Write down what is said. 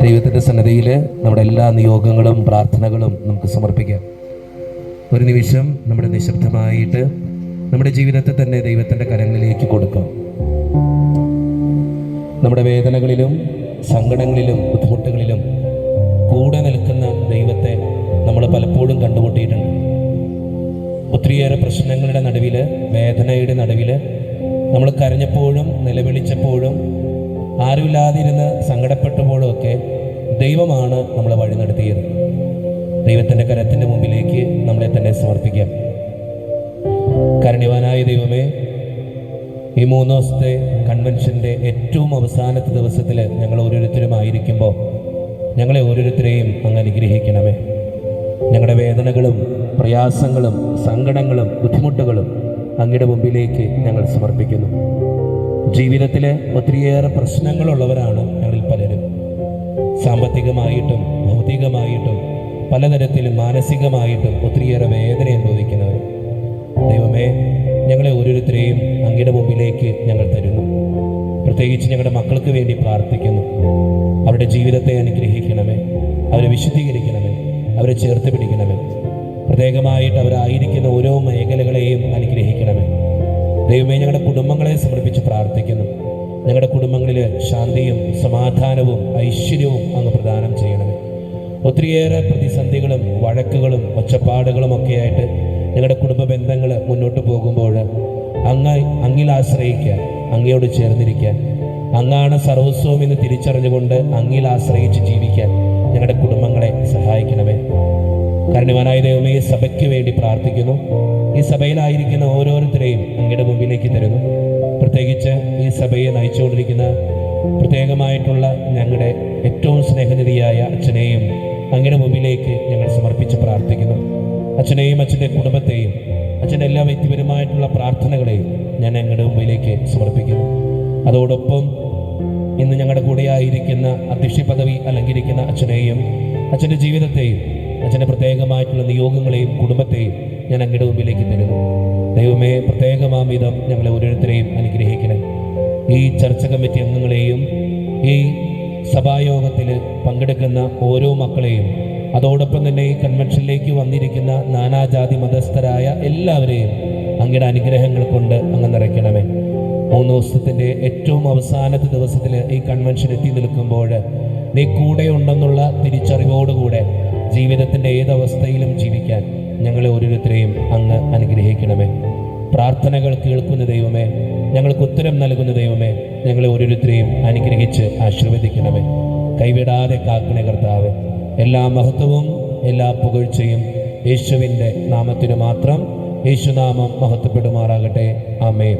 ദൈവത്തിൻ്റെ സന്നിധിയിൽ നമ്മുടെ എല്ലാ നിയോഗങ്ങളും പ്രാർത്ഥനകളും നമുക്ക് സമർപ്പിക്കാം. ഒരു നിമിഷം നമ്മുടെ നിശബ്ദമായിട്ട് നമ്മുടെ ജീവിതത്തെ തന്നെ ദൈവത്തിൻ്റെ കരങ്ങളിലേക്ക് കൊടുക്കാം. നമ്മുടെ വേദനകളിലും സങ്കടങ്ങളിലും ബുദ്ധിമുട്ടുകളിലും കൂടെ നിൽക്കുന്ന ദൈവത്തെ നമ്മൾ പലപ്പോഴും കണ്ടുമുട്ടിയിട്ടുണ്ട്. ഒത്തിരിയേറെ പ്രശ്നങ്ങളുടെ നടുവിൽ, വേദനയുടെ നടുവിൽ നമ്മൾ കരഞ്ഞപ്പോഴും നിലവിളിച്ചപ്പോഴും ആരുമില്ലാതിരുന്ന് സങ്കടപ്പെട്ടപ്പോഴും ഒക്കെ ദൈവമാണ് നമ്മളെ വഴി നടത്തിയത്. ദൈവത്തിൻ്റെ കരത്തിൻ്റെ മുമ്പിലേക്ക് നമ്മളെ തന്നെ സമർപ്പിക്കാം. കാരുണ്യവാനായ ദൈവമേ, ഈ 3 ദിവസത്തെ കൺവെൻഷൻ്റെ ഏറ്റവും അവസാനത്തെ ദിവസത്തിൽ ഞങ്ങൾ ഓരോരുത്തരും ആയിരിക്കുമ്പോൾ ഞങ്ങളെ ഓരോരുത്തരെയും അങ്ങ് അനുഗ്രഹിക്കണമേ. ഞങ്ങളുടെ വേദനകളും പ്രയാസങ്ങളും സങ്കടങ്ങളും ബുദ്ധിമുട്ടുകളും അങ്ങയുടെ മുമ്പിലേക്ക് ഞങ്ങൾ സമർപ്പിക്കുന്നു. ജീവിതത്തിൽ ഒത്തിരിയേറെ പ്രശ്നങ്ങളുള്ളവരാണ് ഞങ്ങളിൽ പലരും. സാമ്പത്തികമായിട്ടും ഭൗതികമായിട്ടും പലതരത്തിലും മാനസികമായിട്ടും ഒത്തിരിയേറെ വേദന അനുഭവിക്കുന്നവർ. ദൈവമേ, ഞങ്ങളെ ഓരോരുത്തരെയും അങ്ങയുടെ മുമ്പിലേക്ക് ഞങ്ങൾ തരുന്നു. പ്രത്യേകിച്ച് ഞങ്ങളുടെ മക്കൾക്ക് വേണ്ടി പ്രാർത്ഥിക്കുന്നു. അവരുടെ ജീവിതത്തെ അനുഗ്രഹിക്കണമേ, അവരെ വിശുദ്ധീകരിക്കണമേ, അവരെ ചേർത്ത് പിടിക്കണമേ. പ്രത്യേകമായിട്ട് അവരായിരിക്കുന്ന ഓരോ മേഖലകളെയും അനുഗ്രഹിക്കണമേ. ദൈവമേ, ഞങ്ങളുടെ കുടുംബങ്ങളെ സമർപ്പിച്ച് പ്രാർത്ഥിക്കുന്നു. ഞങ്ങളുടെ കുടുംബങ്ങളിൽ ശാന്തിയും സമാധാനവും ഐശ്വര്യവും അങ്ങ് പ്രദാനം ചെയ്യണമേ. ഒത്തിരിയേറെ പ്രതിസന്ധികളും വഴക്കുകളും ഒച്ചപ്പാടുകളും ഒക്കെയായിട്ട് ഞങ്ങളുടെ കുടുംബ ബന്ധങ്ങൾ മുന്നോട്ട് പോകുമ്പോൾ അങ്ങിൽ ആശ്രയിക്കാൻ, അങ്ങയോട് ചേർന്നിരിക്കാൻ, അങ്ങാണ് സർവസ്വം എന്ന് തിരിച്ചറിഞ്ഞുകൊണ്ട് അങ്ങിൽ ആശ്രയിച്ച് ജീവിക്കാൻ ഞങ്ങളുടെ കുടുംബങ്ങളെ സഹായിക്കണമേ. കാരുണ്യവാനായ ദൈവമേ, സഭയ്ക്ക് വേണ്ടി പ്രാർത്ഥിക്കുന്നു. ഈ സഭയിലായിരിക്കുന്ന ഓരോരുത്തരെയും അങ്ങയുടെ മുമ്പിലേക്ക് തരുന്നു. പ്രത്യേകിച്ച് ഈ സഭയെ നയിച്ചുകൊണ്ടിരിക്കുന്ന പ്രത്യേകമായിട്ടുള്ള ഞങ്ങളുടെ ഏറ്റവും സ്നേഹനിധിയായ അച്ഛനെയും അങ്ങയുടെ മുമ്പിലേക്ക് ഞങ്ങൾ സമർപ്പിച്ച് പ്രാർത്ഥിക്കുന്നു. അച്ഛനെയും അച്ഛൻ്റെ കുടുംബത്തെയും അച്ഛൻ്റെ എല്ലാ വ്യക്തിപരമായിട്ടുള്ള പ്രാർത്ഥനകളെയും ഞാൻ ഞങ്ങളുടെ മുമ്പിലേക്ക് സമർപ്പിക്കുന്നു. അതോടൊപ്പം ഇന്ന് ഞങ്ങളുടെ കൂടെ ആയിരിക്കുന്ന അധ്യക്ഷ പദവി അലങ്കരിക്കുന്ന അച്ഛനെയും അച്ഛൻ്റെ ജീവിതത്തെയും അച്ഛൻ്റെ പ്രത്യേകമായിട്ടുള്ള നിയോഗങ്ങളെയും കുടുംബത്തെയും ഞാൻ അങ്ങയുടെ മുമ്പിലേക്ക് തരുന്നു. ദൈവമേ, പ്രത്യേകമാം വിധം ഞങ്ങളെ ഓരോരുത്തരെയും അനുഗ്രഹിക്കണേ. ഈ ചർച്ച കമ്മിറ്റി അംഗങ്ങളെയും ഈ സഭായോഗത്തിൽ പങ്കെടുക്കുന്ന ഓരോ മക്കളെയും അതോടൊപ്പം തന്നെ ഈ കൺവെൻഷനിലേക്ക് വന്നിരിക്കുന്ന നാനാജാതി മതസ്ഥരായ എല്ലാവരെയും അങ്ങയുടെ അനുഗ്രഹങ്ങൾ കൊണ്ട് അങ്ങ് നിറയ്ക്കണമേ. 3 ദിവസത്തിൻ്റെ ഏറ്റവും അവസാനത്തെ ദിവസത്തിൽ ഈ കൺവെൻഷൻ എത്തി നിൽക്കുമ്പോൾ നീ കൂടെ ഉണ്ടെന്നുള്ള തിരിച്ചറിവോടുകൂടെ ജീവിതത്തിൻ്റെ ഏതവസ്ഥയിലും ജീവിക്കാൻ ഞങ്ങളെ ഓരോരുത്തരെയും അങ്ങ് അനുഗ്രഹിക്കണമേ. പ്രാർത്ഥനകൾ കേൾക്കുന്ന ദൈവമേ, ഞങ്ങൾക്ക് ഉത്തരം നൽകുന്ന ദൈവമേ, ഞങ്ങളെ ഓരോരുത്തരെയും അനുഗ്രഹിച്ച് ആശീർവദിക്കണമേ. കൈവിടാതെ കാക്കണേ കർത്താവേ. എല്ലാ മഹത്വവും എല്ലാ പുകഴ്ചയും യേശുവിൻ്റെ നാമത്തിന് മാത്രം. യേശുനാമം മഹത്വപ്പെടുമാറാകട്ടെ. ആമേൻ.